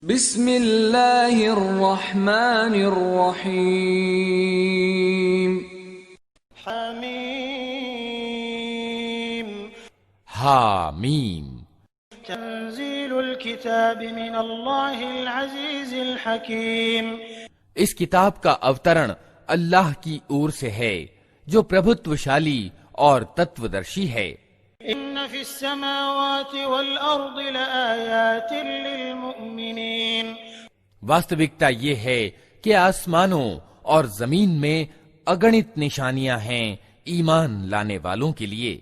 بسم اللہ الرحمن الرحیم حمیم حامیم تنزیل الکتاب من اللہ العزیز الحکیم اس کتاب کا اوترن اللہ کی اور سے ہے جو پربھتوشالی اور تتودرشی ہے۔ ان فی السماوات والارض لآیات للمؤمنین واستوکتا یہ ہے کہ آسمانوں اور زمین میں اگنت نشانیاں ہیں ایمان لانے والوں کے لیے۔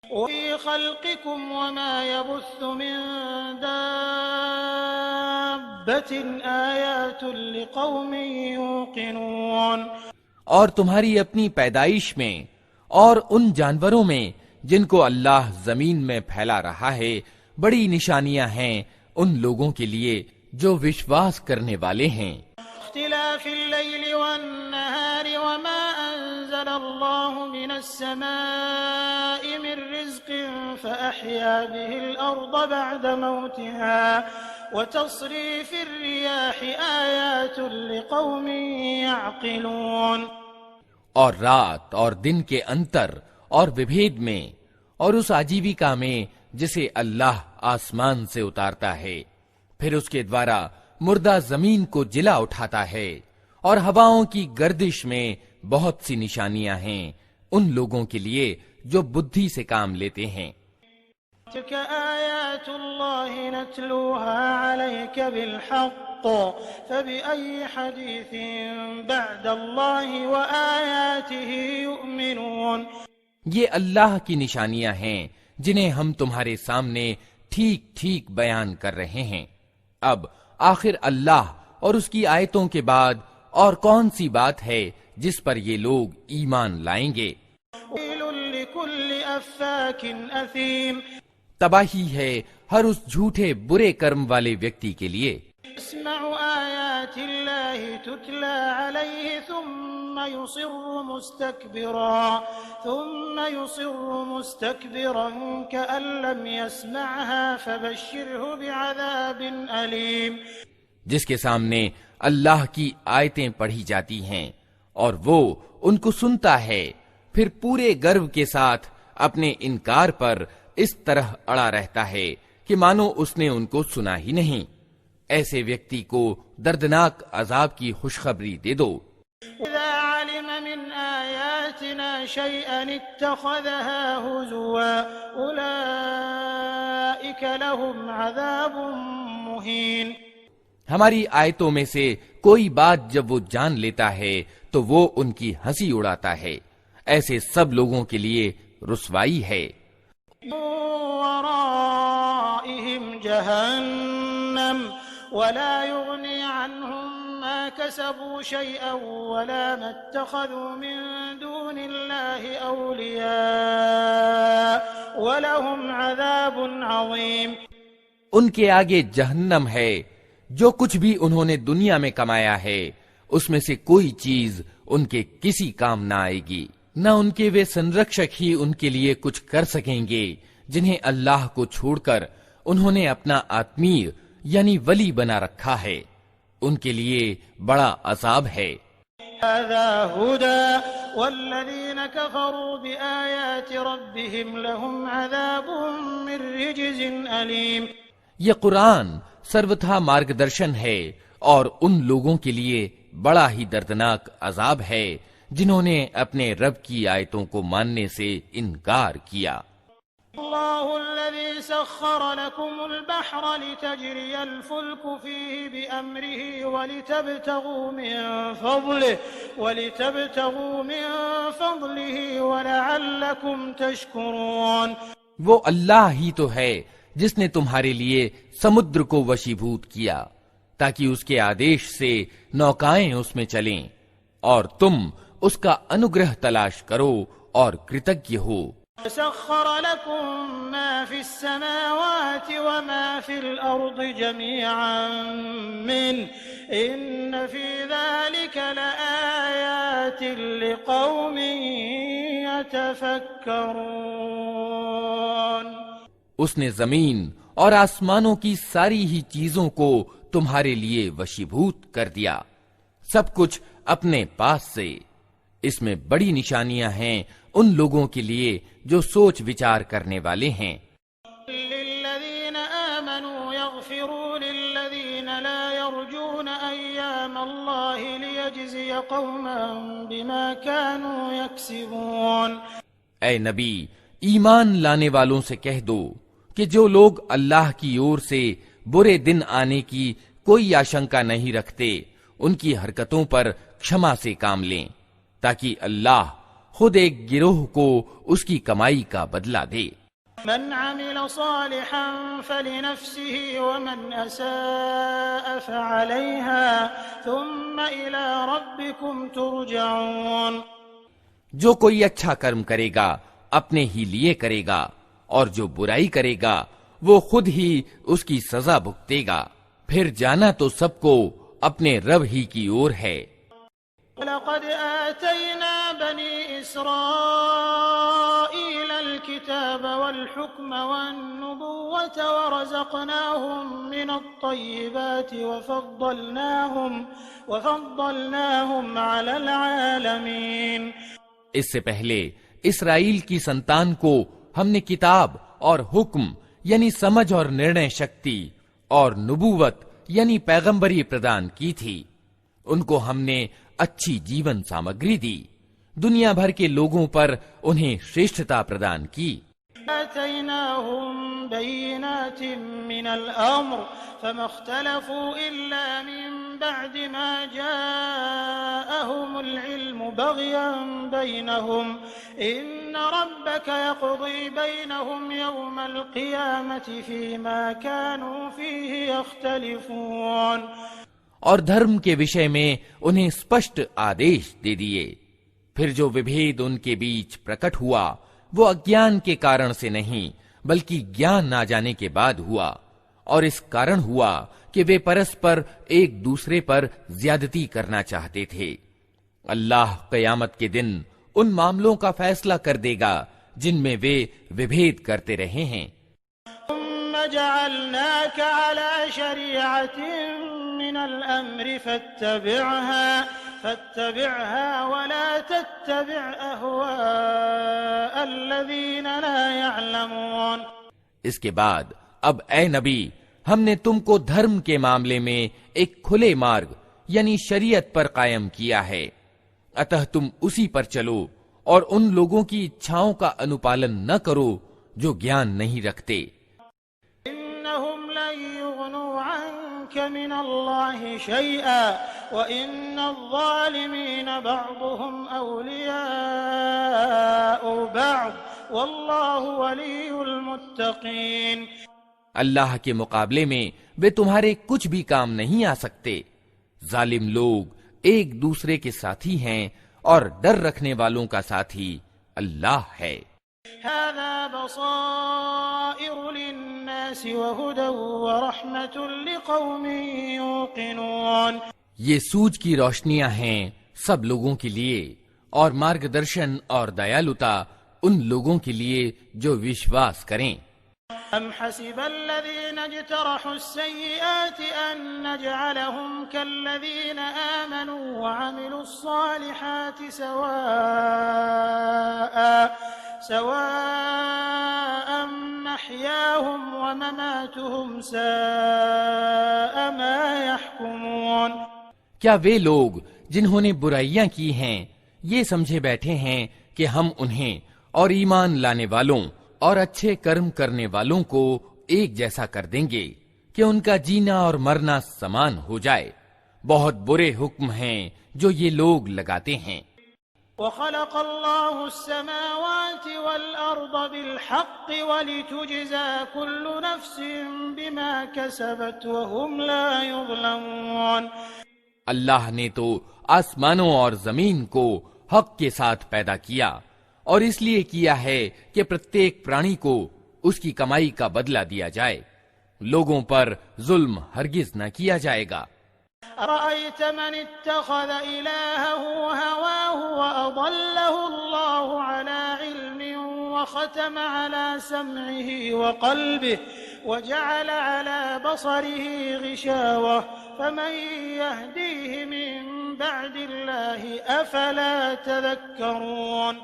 وفی خلقکم وما يبث من دابة آیات لقوم یوقنون اور تمہاری اپنی پیدائش میں اور ان جانوروں میں جن کو اللہ زمین میں پھیلا رہا ہے بڑی نشانیاں ہیں ان لوگوں کے لیے جو وشواس کرنے والے ہیں۔ اختلاف اللیل والنہار وما انزل اللہ من السماء من رزق فأحیا به الارض بعد موتها وتصریف الریاح آیات لقوم یعقلون اور رات اور دن کے انتر اور وبھید میں اور اس آجیویکا میں جسے اللہ آسمان سے اتارتا ہے، پھر اس کے دوارا مردہ زمین کو جلا اٹھاتا ہے، اور ہواؤں کی گردش میں بہت سی نشانیاں ہیں ان لوگوں کے لیے جو بدھی سے کام لیتے ہیں۔ تلك آیات اللہ نتلوها علیک بالحق فبأي حدیث بعد اللہ وآیاته یؤمنون یہ اللہ کی نشانیاں ہیں جنہیں ہم تمہارے سامنے ٹھیک ٹھیک بیان کر رہے ہیں۔ اب آخر اللہ اور اس کی آیتوں کے بعد اور کون سی بات ہے جس پر یہ لوگ ایمان لائیں گے؟ ویل لکل افاک اثیم تباہی ہے ہر اس جھوٹے برے کرم والے ویکتی کے لیے۔ اسمع آیات اللہ تتلا علیہ ثم يصر مستكبرا كأن لم يسمعها فبشره بعذاب أليم جس کے سامنے اللہ کی آیتیں پڑھی جاتی ہیں اور وہ ان کو سنتا ہے، پھر پورے گرو کے ساتھ اپنے انکار پر اس طرح اڑا رہتا ہے کہ مانو اس نے ان کو سنا ہی نہیں۔ ایسے ویکتی کو دردناک عذاب کی خوشخبری دے دو۔ إذا علم من آياتنا شيئا اتخذها هزوا أولئك لهم عذاب مهين ہماری آیتوں میں سے کوئی بات جب وہ جان لیتا ہے تو وہ ان کی ہنسی اڑاتا ہے، ایسے سب لوگوں کے لیے رسوائی ہے۔ ورائهم جهنم ولا يغني عنهم ما كسبوا شيئا ولا ما اتخذوا من دون الله أولياء ولهم عذاب عظيم ان کے آگے جہنم ہے، جو کچھ بھی انہوں نے دنیا میں کمایا ہے اس میں سے کوئی چیز ان کے کسی کام نہ آئے گی، نہ ان کے وہ سنرکشک ہی ان کے لیے کچھ کر سکیں گے جنہیں اللہ کو چھوڑ کر انہوں نے اپنا آتمیر یعنی ولی بنا رکھا ہے، ان کے لیے بڑا عذاب ہے۔ هذا هدى والذين كفروا بآيات ربهم لهم عذاب من رجز أليم یہ قرآن سروتھا مارگدرشن ہے اور ان لوگوں کے لیے بڑا ہی دردناک عذاب ہے جنہوں نے اپنے رب کی آیتوں کو ماننے سے انکار کیا۔ اللہ الذي سخر لكم البحر لتجري الفلك فيه بأمره ولتبتغوا من فضله ولعلكم تشكرون وہ اللہ ہی تو ہے جس نے تمہارے لیے سمندر کو وشیبھوت کیا تاکہ اس کے آدیش سے نوکائیں اس میں چلیں اور تم اس کا انوگرہ تلاش کرو اور کریتجঞ ہو۔ سخر لكم ما في السماوات وما في الأرض جميعا منه إن في ذلك لآيات لقوم يتفكرون اس نے زمین اور آسمانوں کی ساری ہی چیزوں کو تمہارے لیے وشیبھوت کر دیا، سب کچھ اپنے پاس سے۔ اس میں بڑی نشانیاں ہیں ان لوگوں کے لیے جو سوچ وچار کرنے والے ہیں۔ للذین آمنوا یغفروا للذین لا یرجون ایام اللہ لیجزی قوما بما كانوا یکسبون۔ اے نبی، ایمان لانے والوں سے کہہ دو کہ جو لوگ اللہ کی اور سے برے دن آنے کی کوئی آشنکا نہیں رکھتے، ان کی حرکتوں پر کھما سے کام لیں، تاکہ اللہ خود ایک گروہ کو اس کی کمائی کا بدلہ دے۔ من عمل صالحا فلنفسه ومن اساء فعليها ثم الى ربكم ترجعون۔ جو کوئی اچھا کرم کرے گا اپنے ہی لیے کرے گا، اور جو برائی کرے گا وہ خود ہی اس کی سزا بھگتے گا، پھر جانا تو سب کو اپنے رب ہی کی اور ہے۔ لقد آتينا بني إسرائيل الكتاب والحكم والنبوة ورزقناهم من الطيبات وفضلناهم على العالمين۔ اس سے پہلے اسرائیل کی سنتان کو ہم نے کتاب اور حکم یعنی سمجھ اور نرنے شکتی اور نبوت یعنی پیغمبری پردان کی تھی، ان کو ہم نے اچھی جیون سامگری دی، دنیا بھر کے لوگوں پر انہیں شریشٹتا پردان کی۔ آتيناهم بينات من الأمر فما اختلفوا إلا من بعد ما جاءهم العلم بغيا بينهم إن ربك يقضي بينهم يوم القيامة فيما كانوا فيه يختلفون۔ اور دھرم کے وشے میں انہیں اسپشٹ آدیش دے دیے، پھر جو وبھید ان کے بیچ پرکٹ ہوا وہ اگیان کے کارن سے نہیں بلکہ گیان نہ جانے کے بعد ہوا، اور اس کارن ہوا کہ وہ پرسپر ایک دوسرے پر زیادتی کرنا چاہتے تھے۔ اللہ قیامت کے دن ان معاملوں کا فیصلہ کر دے گا جن میں وہ وبھید کرتے رہے ہیں۔ ثم جعلناك على شريعة من الأمر فاتبعها ولا تتبع أهواء الذين لا يعلمون۔ اس کے بعد اب اے نبی، ہم نے تم کو دھرم کے معاملے میں ایک کھلے مارگ یعنی شریعت پر قائم کیا ہے، اتہ تم اسی پر چلو اور ان لوگوں کی اچھاؤں کا انوپالن نہ کرو جو گیان نہیں رکھتے۔ إنهم لن يغنوا عنك من الله شيئا وإن الظالمين بعضهم أولياء بعض والله ولي المتقين۔ اللہ کے مقابلے میں وہ تمہارے کچھ بھی کام نہیں آ سکتے، ظالم لوگ ایک دوسرے کے ساتھی ہیں اور ڈر رکھنے والوں کا ساتھی اللہ ہے۔ هذا بصائر للناس وهدى ورحمة لقوم يوقنون۔ یہ سوج کی روشنیاں ہیں سب لوگوں کے لیے، اور مارگ درشن اور دیالوتا ان لوگوں کے لیے جو وشواس کریں۔ أم حسب الذين اجترحوا السيئات أن نجعلهم كالذين آمنوا وعملوا الصالحات سواء محياهم ومماتهم ساء ما يحكمون۔ کیا وہ لوگ جنہوں نے برائیاں کی ہیں یہ سمجھے بیٹھے ہیں کہ ہم انہیں اور ایمان لانے والوں اور اچھے کرم کرنے والوں کو ایک جیسا کر دیں گے کہ ان کا جینا اور مرنا سمان ہو جائے؟ بہت برے حکم ہیں جو یہ لوگ لگاتے ہیں۔ وخلق الله السماوات والأرض بالحق ولتجزى كل نفس بما كسبت وهم لا يظلمون۔ اللہ نے تو آسمانوں اور زمین کو حق کے ساتھ پیدا کیا، اور اس لیے کیا ہے کہ پرتیک پرانی کو اس کی کمائی کا بدلہ دیا جائے، لوگوں پر ظلم ہرگز نہ کیا جائے گا۔ أرأيت من اتخذ إلهه هواه وأضله الله على علم وختم على سمعه وجعل على بصره غشاوة فمن يهديه من بعد الله أفلا تذكرون۔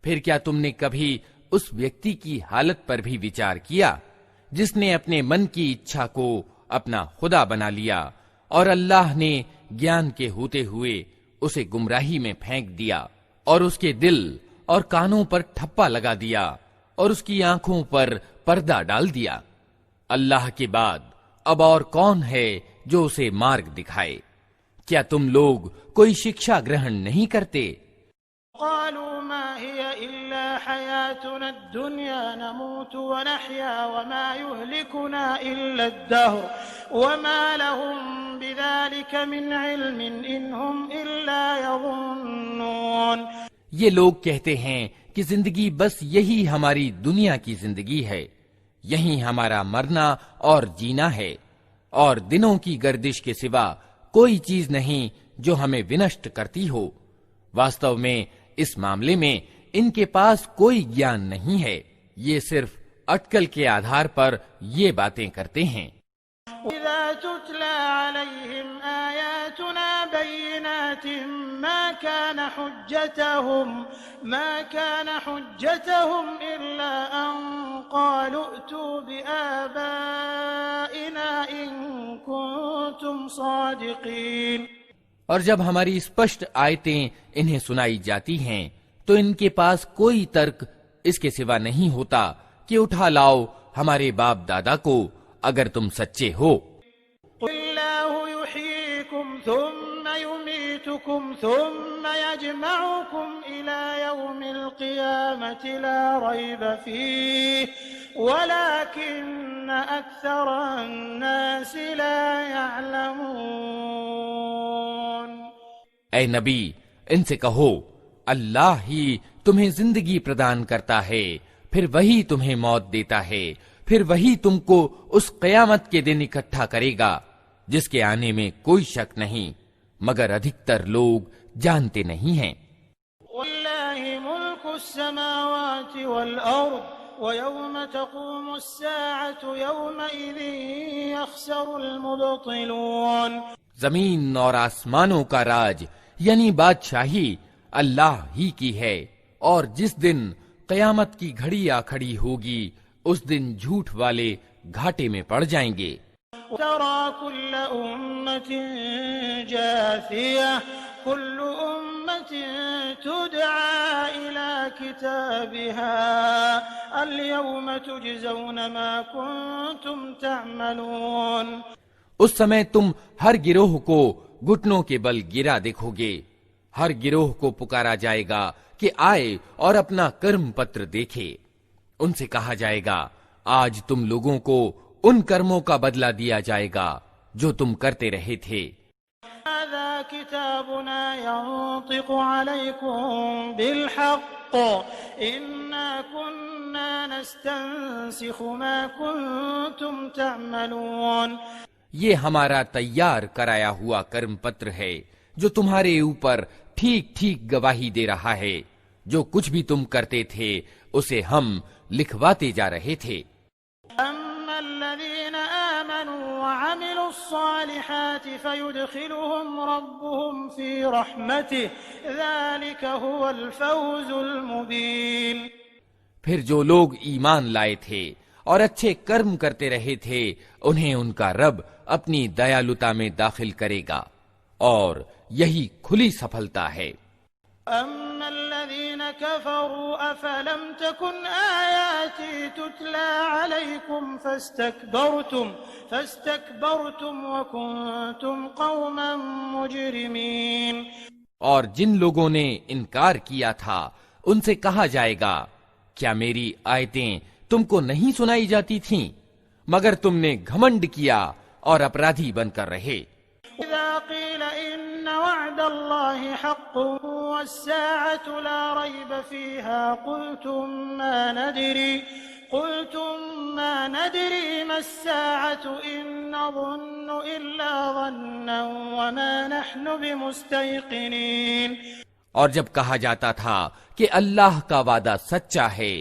پھر کیا تم نے کبھی اس ویکتی کی حالت پر بھی وچار کیا جس نے اپنے من کی اچھا کو اپنا خدا بنا لیا اور اللہ نے گیان کے ہوتے ہوئے اسے گمراہی میں پھینک دیا اور اس کے دل اور کانوں پر ٹھپا لگا دیا اور اس کی آنکھوں پر پردہ ڈال دیا۔ اللہ کے بعد اب اور کون ہے جو اسے مارگ دکھائے؟ کیا تم لوگ کوئی شکشا گرہن نہیں کرتے؟ قالوا ما هي إلا حياتنا الدنيا نموت ونحيا وما يهلكنا إلا الدهر وما لهم بذلك من علم إن هم إلا يظنون۔ یہ لوگ کہتے ہیں کہ زندگی بس یہی ہماری دنیا کی زندگی ہے، یہی ہمارا مرنا اور جینا ہے، اور دنوں کی گردش کے سوا کوئی چیز نہیں جو ہمیں ونشٹ کرتی ہو۔ واستو میں اس معاملے میں ان کے پاس کوئی گیان نہیں ہے، یہ صرف اٹکل کے آدھار پر یہ باتیں کرتے ہیں۔ وَإِذَا تُتْلَى عَلَيْهِمْ آيَاتُنَا بَيِّنَاتٍ مَا كَانَ حُجَّتَهُمْ إِلَّا أَن قَالُوا ائْتُوا بِآبَائِنَا إِن كُنتُمْ صَادِقِينَ۔ اور جب ہماری اسپشٹ آیتیں انہیں سنائی جاتی ہیں تو ان کے پاس کوئی ترک اس کے سوا نہیں ہوتا کہ اٹھا لاؤ ہمارے باپ دادا کو اگر تم سچے ہو۔ قُلِ اللَّهُ يُحْيِيكُمْ ثُمَّ يُمِيتُكُمْ ثُمَّ يَجْمَعُكُمْ إِلَى يَوْمِ الْقِيَامَةِ لَا رَيْبَ فِيهِ وَلَكِنَّ أَكْثَرَ النَّاسِ لَا يَعْلَمُونَ۔ اے نبی، ان سے کہو اللہ ہی تمہیں زندگی پردان کرتا ہے، پھر وہی تمہیں موت دیتا ہے، پھر وہی تم کو اس قیامت کے دن اکٹھا کرے گا جس کے آنے میں کوئی شک نہیں، مگر ادھکتر لوگ جانتے نہیں ہیں۔ وَلِلَّهِ مُلْكُ السَّمَاوَاتِ وَالْأَرْضِ وَيَوْمَ تَقُومُ السَّاعَةُ يَوْمَئِذٍ يَخْسَرُ الْمُبْطِلُونَ۔ زمین اور آسمانوں کا راج یعنی بادشاہی اللہ ہی کی ہے، اور جس دن قیامت کی گھڑی آ کھڑی ہوگی اس دن جھوٹ والے گھاٹے میں پڑ جائیں گے۔ تَرَى كُلَّ أُمَّةٍ جَاثِيَةً كُلُّ أُمَّةٍ تُدْعَى إِلَى كِتَابِهَا الْيَوْمَ تُجْزَوْنَ مَا كُنتُمْ تَعْمَلُونَ۔ اس سمے تم ہر گروہ کو گھٹنوں کے بل گرا دیکھو گے، ہر گروہ کو پکارا جائے گا کہ آئے اور اپنا کرم پتر دیکھے۔ ان سے کہا جائے گا آج تم لوگوں کو ان کرموں کا بدلہ دیا جائے گا جو تم کرتے رہے تھے۔ هذا كتابنا ينطق عليكم بالحق إنا كنا نستنسخ ما كنتم تعملون۔ یہ ہمارا تیار کرایا ہوا کرم پتر ہے جو تمہارے اوپر ٹھیک ٹھیک گواہی دے رہا ہے، جو کچھ بھی تم کرتے تھے اسے ہم لکھواتے جا رہے تھے۔ أما الذين آمنوا وعملوا الصالحات فيدخلهم ربهم في رحمته ذلك هو الفوز المبين۔ پھر جو لوگ ایمان لائے تھے اور اچھے کرم کرتے رہے تھے انہیں ان کا رب اپنی دیالتا میں داخل کرے گا، اور یہی کھلی سفلتا ہے۔ أما الذين كفروا أفلم تكن آياتي تتلى عليكم فاستكبرتم وكنتم قوما مجرمين۔ اور جن لوگوں نے انکار کیا تھا ان سے کہا جائے گا کیا میری آیتیں تم کو نہیں سنائی جاتی تھیں، مگر تم نے گھمنڈ کیا اور اپرادھی بن کر رہے۔ إذا قيل إن وعد الله حق والساعة لا ريب فيها قلتم ما ندري ما الساعة إن نظن إلا ظنا وما نحن بمستيقنين۔ اور جب کہا جاتا تھا کہ اللہ کا وعدہ سچا ہے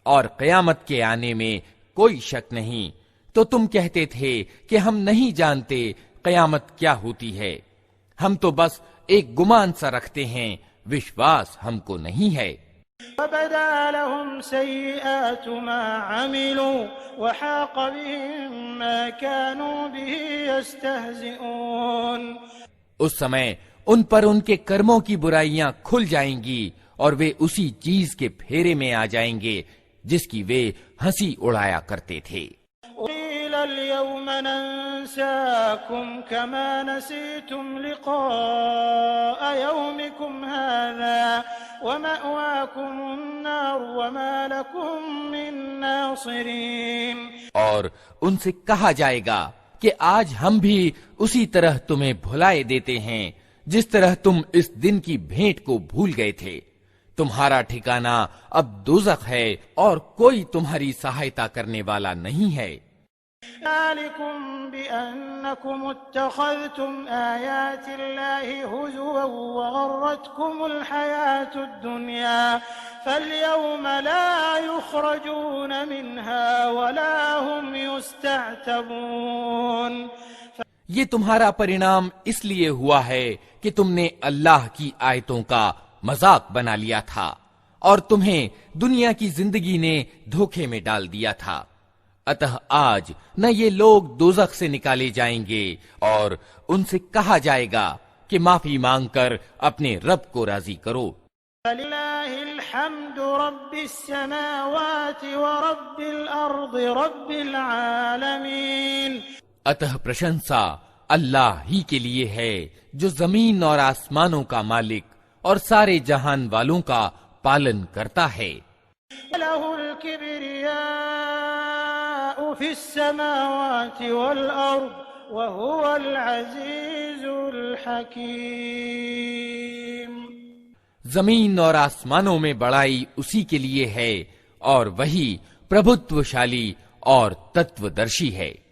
اور قیامت کے آنے میں کوئی شک نہیں، تو تم کہتے تھے کہ ہم نہیں جانتے قیامت کیا ہوتی ہے، ہم تو بس ایک گمان سا رکھتے ہیں، وشواس ہم کو نہیں ہے۔ وبدا لهم سيئات ما عملوا وحاق بهم ما كانوا به يستهزئون۔ اس سمے ان پر ان کے کرموں کی برائیاں کھل جائیں گی اور وہ اسی چیز کے پھیرے میں آ جائیں گے جس کی وہ ہنسی اڑایا کرتے تھے۔ قیل اليوم ننساكم كما نسيتم لقاء يومكم هذا ومأواكم النار وما لكم من ناصرين۔ اور ان سے کہا جائے گا کہ آج ہم بھی اسی طرح تمہیں بھلائے دیتے ہیں جس طرح تم اس دن کی بھیٹ کو بھول گئے تھے، تمہارا ٹھکانہ اب دوزخ ہے اور کوئی تمہاری سہایتا کرنے والا نہیں ہے۔ ذلكم بأنكم اتخذتم آيات الله هزوا وغرتكم الحياة الدنيا فاليوم لا يخرجون منها ولا هم يستعتبون۔ یہ تمہارا پرینام اس لیے ہوا ہے کہ تم نے اللہ کی آیتوں کا مذاق بنا لیا تھا اور تمہیں دنیا کی زندگی نے دھوکے میں ڈال دیا تھا، اتہ آج نہ یہ لوگ دوزخ سے نکالے جائیں گے اور ان سے کہا جائے گا کہ معافی مانگ کر اپنے رب کو راضی کرو۔ فللہ الحمد رب السماوات ورب الارض رب العالمین۔ اتہ پرشنسا اللہ ہی کے لیے ہے جو زمین اور آسمانوں کا مالک اور سارے جہان والوں کا پالن کرتا ہے۔ لہ الکبریاء فی السماوات والارض وهو العزیز الحکیم۔ زمین اور آسمانوں میں بڑائی اسی کے لیے ہے اور وہی پربھتوشالی اور تتو درشی ہے۔